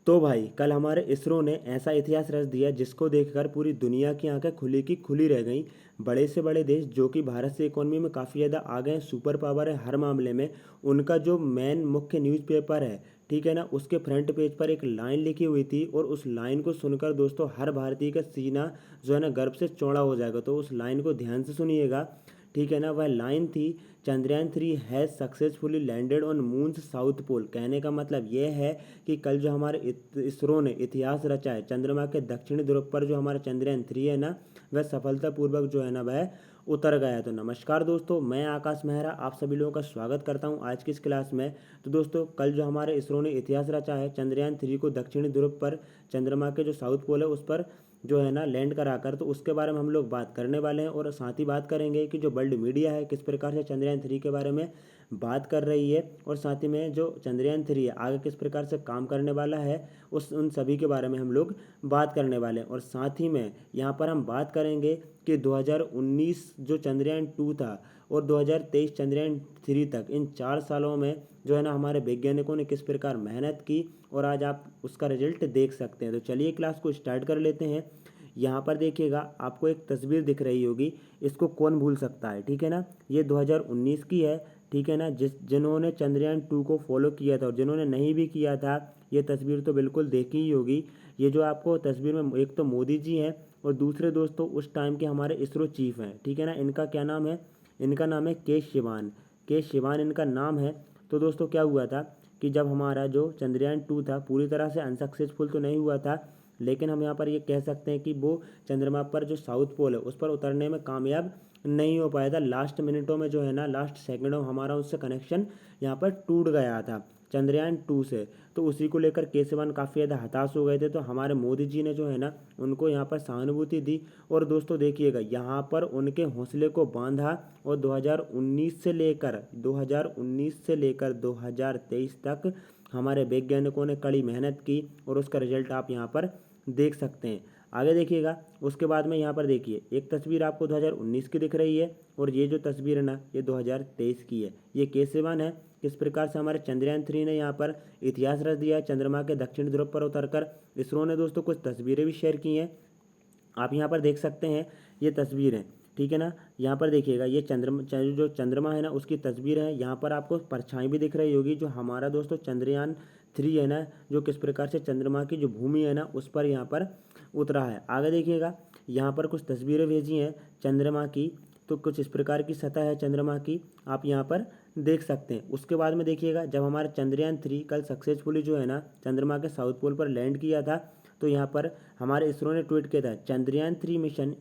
तो भाई कल हमारे इसरो ने ऐसा इतिहास रच दिया जिसको देखकर पूरी दुनिया की आंखें खुली की खुली रह गईं। बड़े से बड़े देश जो कि भारत से इकोनॉमी में काफ़ी ज़्यादा आगे हैं, सुपर पावर है हर मामले में। उनका जो मेन मुख्य न्यूज़पेपर है, ठीक है ना, उसके फ्रंट पेज पर एक लाइन लिखी हुई थी और उस लाइन को सुनकर दोस्तों हर भारतीय का सीना जो है ना गर्व से चौड़ा हो जाएगा। तो उस लाइन को ध्यान से सुनिएगा, ठीक है ना। वह लाइन थी, Chandrayaan 3 has successfully landed on moon's south pole. कहने का मतलब यह है कि कल जो हमारे इसरो ने इतिहास रचा है, चंद्रमा के दक्षिणी ध्रुव पर जो हमारा चंद्रयान 3 है ना, वह सफलतापूर्वक जो है ना वह उतर गया है। तो नमस्कार दोस्तों, मैं आकाश मेहरा आप सभी लोगों का स्वागत करता हूं आज की इस क्लास में। तो दोस्तों कल जो हमारे इसरो ने इतिहास रचा है, चंद्रयान 3 को दक्षिणी ध्रुव पर, चंद्रमा के जो साउथ पोल है उस पर जो है ना लैंड कराकर, तो उसके बारे में हम लोग बात करने वाले हैं। और साथ ही बात करेंगे कि जो वर्ल्ड मीडिया है किस प्रकार से चंद्रयान 3 के बारे में बात कर रही है, और साथ ही में जो चंद्रयान 3 है आगे किस प्रकार से काम करने वाला है, उन सभी के बारे में हम लोग बात करने वाले हैं। और साथ ही में यहाँ पर हम बात करेंगे कि 2019 जो चंद्रयान 2 था और 2023 चंद्रयान 3 तक, इन 4 सालों में जो है ना हमारे वैज्ञानिकों ने किस प्रकार मेहनत की, और आज आप उसका रिजल्ट देख सकते हैं। तो चलिए क्लास को स्टार्ट कर लेते हैं। यहाँ पर देखिएगा, आपको एक तस्वीर दिख रही होगी, इसको कौन भूल सकता है, ठीक है ना। ये 2019 की है, ठीक है ना। जिन्होंने चंद्रयान 2 को फॉलो किया था और जिन्होंने नहीं भी किया था, ये तस्वीर तो बिल्कुल देखी ही होगी। ये जो आपको तस्वीर में एक तो मोदी जी हैं और दूसरे दोस्तों उस टाइम के हमारे इसरो चीफ हैं, ठीक है ना। इनका क्या नाम है, इनका नाम है के शिवान इनका नाम है। तो दोस्तों क्या हुआ था कि जब हमारा जो चंद्रयान 2 था पूरी तरह से अनसक्सेसफुल तो नहीं हुआ था, लेकिन हम यहाँ पर ये कह सकते हैं कि वो चंद्रमा पर जो साउथ पोल है उस पर उतरने में कामयाब नहीं हो पाया था। लास्ट मिनटों में जो है ना, लास्ट सेकंडों में हमारा उससे कनेक्शन यहाँ पर टूट गया था चंद्रयान 2 से। तो उसी को लेकर के शिवान काफ़ी ज़्यादा हताश हो गए थे। तो हमारे मोदी जी ने जो है ना उनको यहाँ पर सहानुभूति दी। और दोस्तों देखिएगा, यहाँ पर उनके हौसले को बांधा और 2019 से लेकर 2023 तक हमारे वैज्ञानिकों ने कड़ी मेहनत की, और उसका रिजल्ट आप यहाँ पर देख सकते हैं। आगे देखिएगा, उसके बाद में यहाँ पर देखिए एक तस्वीर आपको 2019 की दिख रही है, और ये जो तस्वीर है ना ये 2023 की है। ये के शिवान है। किस प्रकार से हमारे चंद्रयान 3 ने यहाँ पर इतिहास रच दिया है चंद्रमा के दक्षिण ध्रुव पर उतरकर। इसरो ने दोस्तों कुछ तस्वीरें भी शेयर की हैं, आप यहाँ पर देख सकते हैं, ये तस्वीर है, ठीक है ना। यहाँ पर देखिएगा, ये जो चंद्रमा है ना उसकी तस्वीर है। यहाँ पर आपको परछाई भी दिख रही होगी, जो हमारा दोस्तों चंद्रयान 3 है ना, जो किस प्रकार से चंद्रमा की जो भूमि है ना उस पर यहाँ पर उतरा है। आगे देखिएगा, यहाँ पर कुछ तस्वीरें भेजी हैं चंद्रमा की, तो कुछ इस प्रकार की सतह है चंद्रमा की, आप यहाँ पर देख सकते हैं। उसके बाद में देखिएगा, जब हमारा चंद्रयान 3 कल सक्सेसफुली जो है ना चंद्रमा के साउथ पोल पर लैंड किया था, तो यहाँ पर हमारे इसरो ने ट्वीट किया था, चंद्रयान 3 मिशन,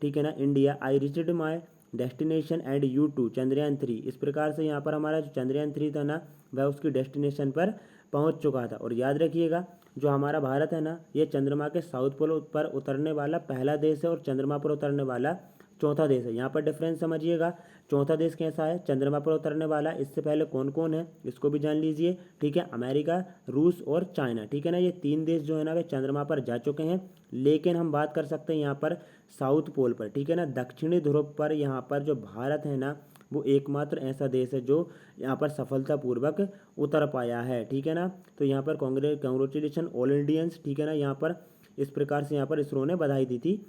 ठीक है ना, India I reached my destination and you too Chandrayaan 3। इस प्रकार से यहाँ पर हमारा जो चंद्रयान 3 था ना वह उसकी डेस्टिनेशन पर पहुँच चुका था। और याद रखिएगा, जो हमारा भारत है ना ये चंद्रमा के साउथ पोल पर उतरने वाला पहला देश है और चंद्रमा पर उतरने वाला चौथा देश है। यहाँ पर डिफरेंस समझिएगा, चौथा देश कैसा है चंद्रमा पर उतरने वाला, इससे पहले कौन कौन है इसको भी जान लीजिए, ठीक है। अमेरिका, रूस और चाइना, ठीक है ना। ये 3 देश जो है ना वे चंद्रमा पर जा चुके हैं। लेकिन हम बात कर सकते हैं यहाँ पर साउथ पोल पर, ठीक है ना, दक्षिणी ध्रुव पर यहाँ पर जो भारत है ना वो एकमात्र ऐसा देश है जो यहाँ पर सफलतापूर्वक उतर पाया है, ठीक है ना। तो यहाँ पर कॉन्ग्रेचुलेशन ऑल इंडियंस, ठीक है ना। यहाँ पर इस प्रकार से यहाँ पर इसरो ने बधाई दी थी।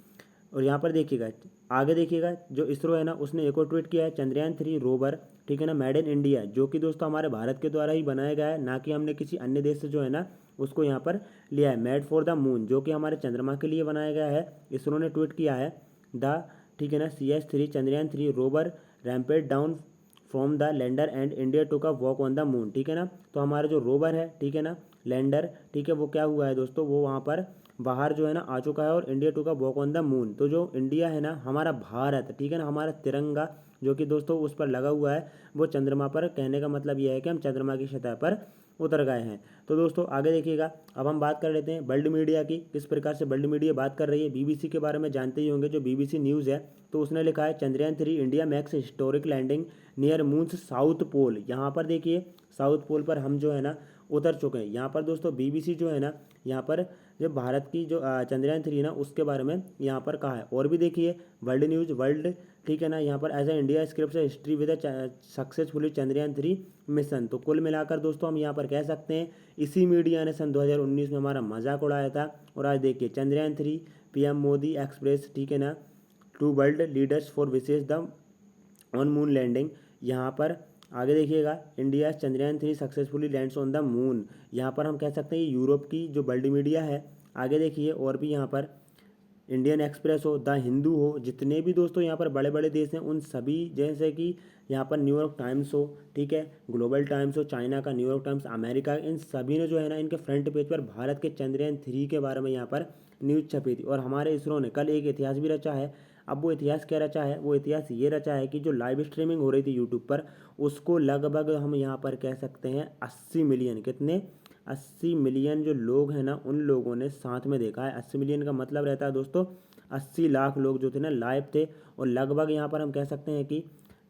और यहाँ पर देखिएगा, आगे देखिएगा, जो इसरो है ना उसने एक और ट्वीट किया है, चंद्रयान 3 रोवर, ठीक है ना, मेड इन इंडिया, जो कि दोस्तों हमारे भारत के द्वारा ही बनाया गया है, ना कि हमने किसी अन्य देश से जो है ना उसको यहाँ पर लिया है। मेड फॉर द मून, जो कि हमारे चंद्रमा के लिए बनाया गया है। इसरो ने ट्वीट किया है, द, ठीक है ना, CS3 Chandrayaan 3 rover ramped down from the lander and India took a walk on the moon, ठीक है ना। तो हमारा जो रोवर है, ठीक है ना, लैंडर, ठीक है, वो क्या हुआ है दोस्तों, वो वहाँ पर बाहर जो है ना आ चुका है, और इंडिया टू का वॉक ऑन द मून। तो जो इंडिया है ना हमारा भारत, ठीक है ना, हमारा तिरंगा जो कि दोस्तों उस पर लगा हुआ है, वो चंद्रमा पर, कहने का मतलब यह है कि हम चंद्रमा की सतह पर उतर गए हैं। तो दोस्तों आगे देखिएगा, अब हम बात कर लेते हैं वर्ल्ड मीडिया की, किस प्रकार से वर्ल्ड मीडिया बात कर रही है। BBC के बारे में जानते ही होंगे, जो BBC न्यूज़ है, तो उसने लिखा है, Chandrayaan 3 India makes historic landing near moon's south pole. यहाँ पर देखिए साउथ पोल पर हम जो है ना उतर चुके हैं। यहाँ पर दोस्तों BBC जो है ना, यहाँ पर जो भारत की जो चंद्रयान 3 ना उसके बारे में यहाँ पर कहा है। और भी देखिए वर्ल्ड न्यूज़ वर्ल्ड, ठीक है ना, यहाँ पर as a India scripts history with successfully Chandrayaan 3 mission. तो कुल मिलाकर दोस्तों हम यहाँ पर कह सकते हैं इसी मीडिया ने सन 2019 में हमारा मजाक उड़ाया था। और आज देखिए चंद्रयान 3 PM मोदी एक्सप्रेस, ठीक है ना, टू वर्ल्ड लीडर्स फॉर विशेष द ऑन मून लैंडिंग। यहाँ पर आगे देखिएगा India Chandrayaan 3 successfully lands on the moon. यहाँ पर हम कह सकते हैं यूरोप की जो वर्ल्ड मीडिया है। आगे देखिए और भी यहाँ पर इंडियन एक्सप्रेस हो, द हिंदू हो, जितने भी दोस्तों यहाँ पर बड़े बड़े देश हैं उन सभी, जैसे कि यहाँ पर न्यूयॉर्क टाइम्स हो, ठीक है, ग्लोबल टाइम्स हो, चाइना का न्यूयॉर्क टाइम्स, अमेरिका, इन सभी ने जो है ना इनके फ्रंट पेज पर भारत के चंद्रयान 3 के बारे में यहाँ पर न्यूज़ छपी थी। और हमारे इसरो ने कल एक इतिहास भी रचा है। अब वो इतिहास क्या रचा है? वो इतिहास ये रचा है कि जो लाइव स्ट्रीमिंग हो रही थी यूट्यूब पर, उसको लगभग हम यहाँ पर कह सकते हैं 80 मिलियन, कितने, 80 मिलियन जो लोग हैं ना उन लोगों ने साथ में देखा है। 80 मिलियन का मतलब रहता है दोस्तों 80 लाख लोग जो थे ना लाइव थे। और लगभग यहाँ पर हम कह सकते हैं कि,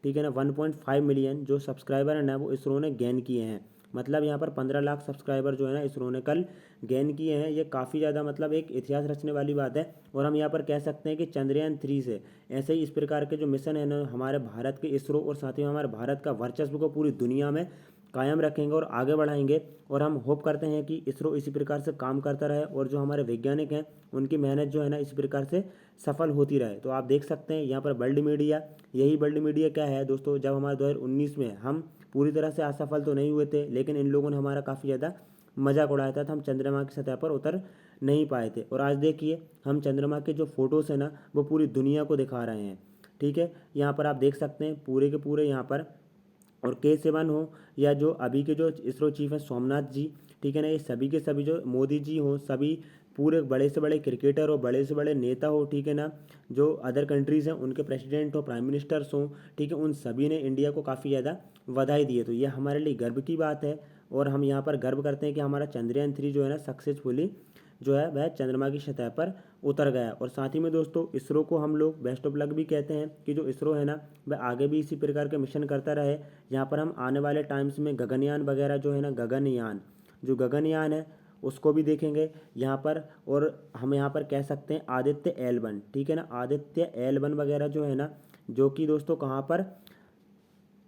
ठीक है ना, 1.5 मिलियन जो सब्सक्राइबर है ना वो इसरो ने गेन किए हैं। मतलब यहाँ पर 15 लाख सब्सक्राइबर जो है ना इसरो ने कल गेन किए हैं। ये काफ़ी ज़्यादा मतलब एक इतिहास रचने वाली बात है। और हम यहाँ पर कह सकते हैं कि चंद्रयान 3 से ऐसे ही इस प्रकार के जो मिशन है ना हमारे भारत के इसरो और साथ ही हमारे भारत का वर्चस्व को पूरी दुनिया में कायम रखेंगे और आगे बढ़ाएंगे। और हम होप करते हैं कि इसरो इसी प्रकार से काम करता रहे और जो हमारे वैज्ञानिक हैं उनकी मेहनत जो है ना इस प्रकार से सफल होती रहे। तो आप देख सकते हैं यहाँ पर वर्ल्ड मीडिया, यही वर्ल्ड मीडिया क्या है दोस्तों, जब हमारे 2019 में हम पूरी तरह से असफल तो नहीं हुए थे, लेकिन इन लोगों ने हमारा काफ़ी ज़्यादा मजाक उड़ाया था, तो हम चंद्रमा की सतह पर उतर नहीं पाए थे। और आज देखिए हम चंद्रमा के जो फोटोज़ हैं ना वो पूरी दुनिया को दिखा रहे हैं, ठीक है। यहाँ पर आप देख सकते हैं पूरे के पूरे यहाँ पर, और K7 हो या जो अभी के जो इसरो चीफ हैं सोमनाथ जी, ठीक है ना, ये सभी के सभी जो मोदी जी हों, सभी पूरे बड़े से बड़े क्रिकेटर हो, बड़े से बड़े नेता हो, ठीक है ना, जो अदर कंट्रीज़ हैं उनके प्रेसिडेंट हो, प्राइम मिनिस्टर्स हों, ठीक है, उन सभी ने इंडिया को काफ़ी ज़्यादा बधाई दी है। तो ये हमारे लिए गर्व की बात है। और हम यहाँ पर गर्व करते हैं कि हमारा चंद्रयान 3 जो है ना सक्सेसफुली जो है वह चंद्रमा की सतह पर उतर गया। और साथ ही में दोस्तों इसरो को हम लोग बेस्ट ऑफ लक भी कहते हैं कि जो इसरो है ना वह आगे भी इसी प्रकार के मिशन करता रहे। यहाँ पर हम आने वाले टाइम्स में गगनयान वगैरह जो है ना, गगनयान, जो गगनयान है उसको भी देखेंगे यहाँ पर। और हम यहाँ पर कह सकते हैं आदित्य L1, ठीक है ना, आदित्य L1 वगैरह जो है ना, जो कि दोस्तों कहाँ पर,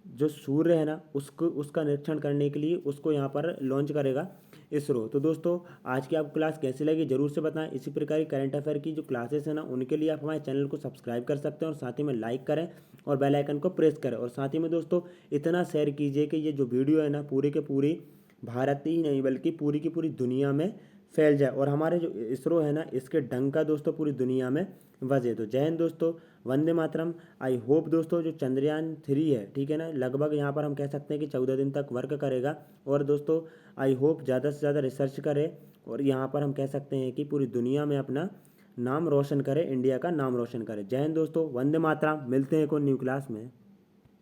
जो सूर्य है ना उसको, उसका निरीक्षण करने के लिए उसको यहाँ पर लॉन्च करेगा इसरो। तो दोस्तों आज की आपको क्लास कैसी लगी जरूर से बताएं। इसी प्रकार की करंट अफेयर की जो क्लासेस है ना उनके लिए आप हमारे चैनल को सब्सक्राइब कर सकते हैं और साथ ही में लाइक करें और बेल आइकन को प्रेस करें। और साथ ही में दोस्तों इतना शेयर कीजिए कि ये जो वीडियो है ना पूरी के पूरी भारत ही नहीं बल्कि पूरी की पूरी दुनिया में फैल जाए और हमारे जो इसरो है ना इसके डंका दोस्तों पूरी दुनिया में बजे। तो जय हिंद दोस्तों, वंदे मातरम। आई होप दोस्तों जो चंद्रयान 3 है, ठीक है ना, लगभग यहाँ पर हम कह सकते हैं कि 14 दिन तक वर्क करेगा। और दोस्तों आई होप ज़्यादा से ज़्यादा रिसर्च करे और यहाँ पर हम कह सकते हैं कि पूरी दुनिया में अपना नाम रोशन करे, इंडिया का नाम रोशन करे। जय हिंद दोस्तों, वंदे मातरम। मिलते हैं एक और न्यू क्लास में।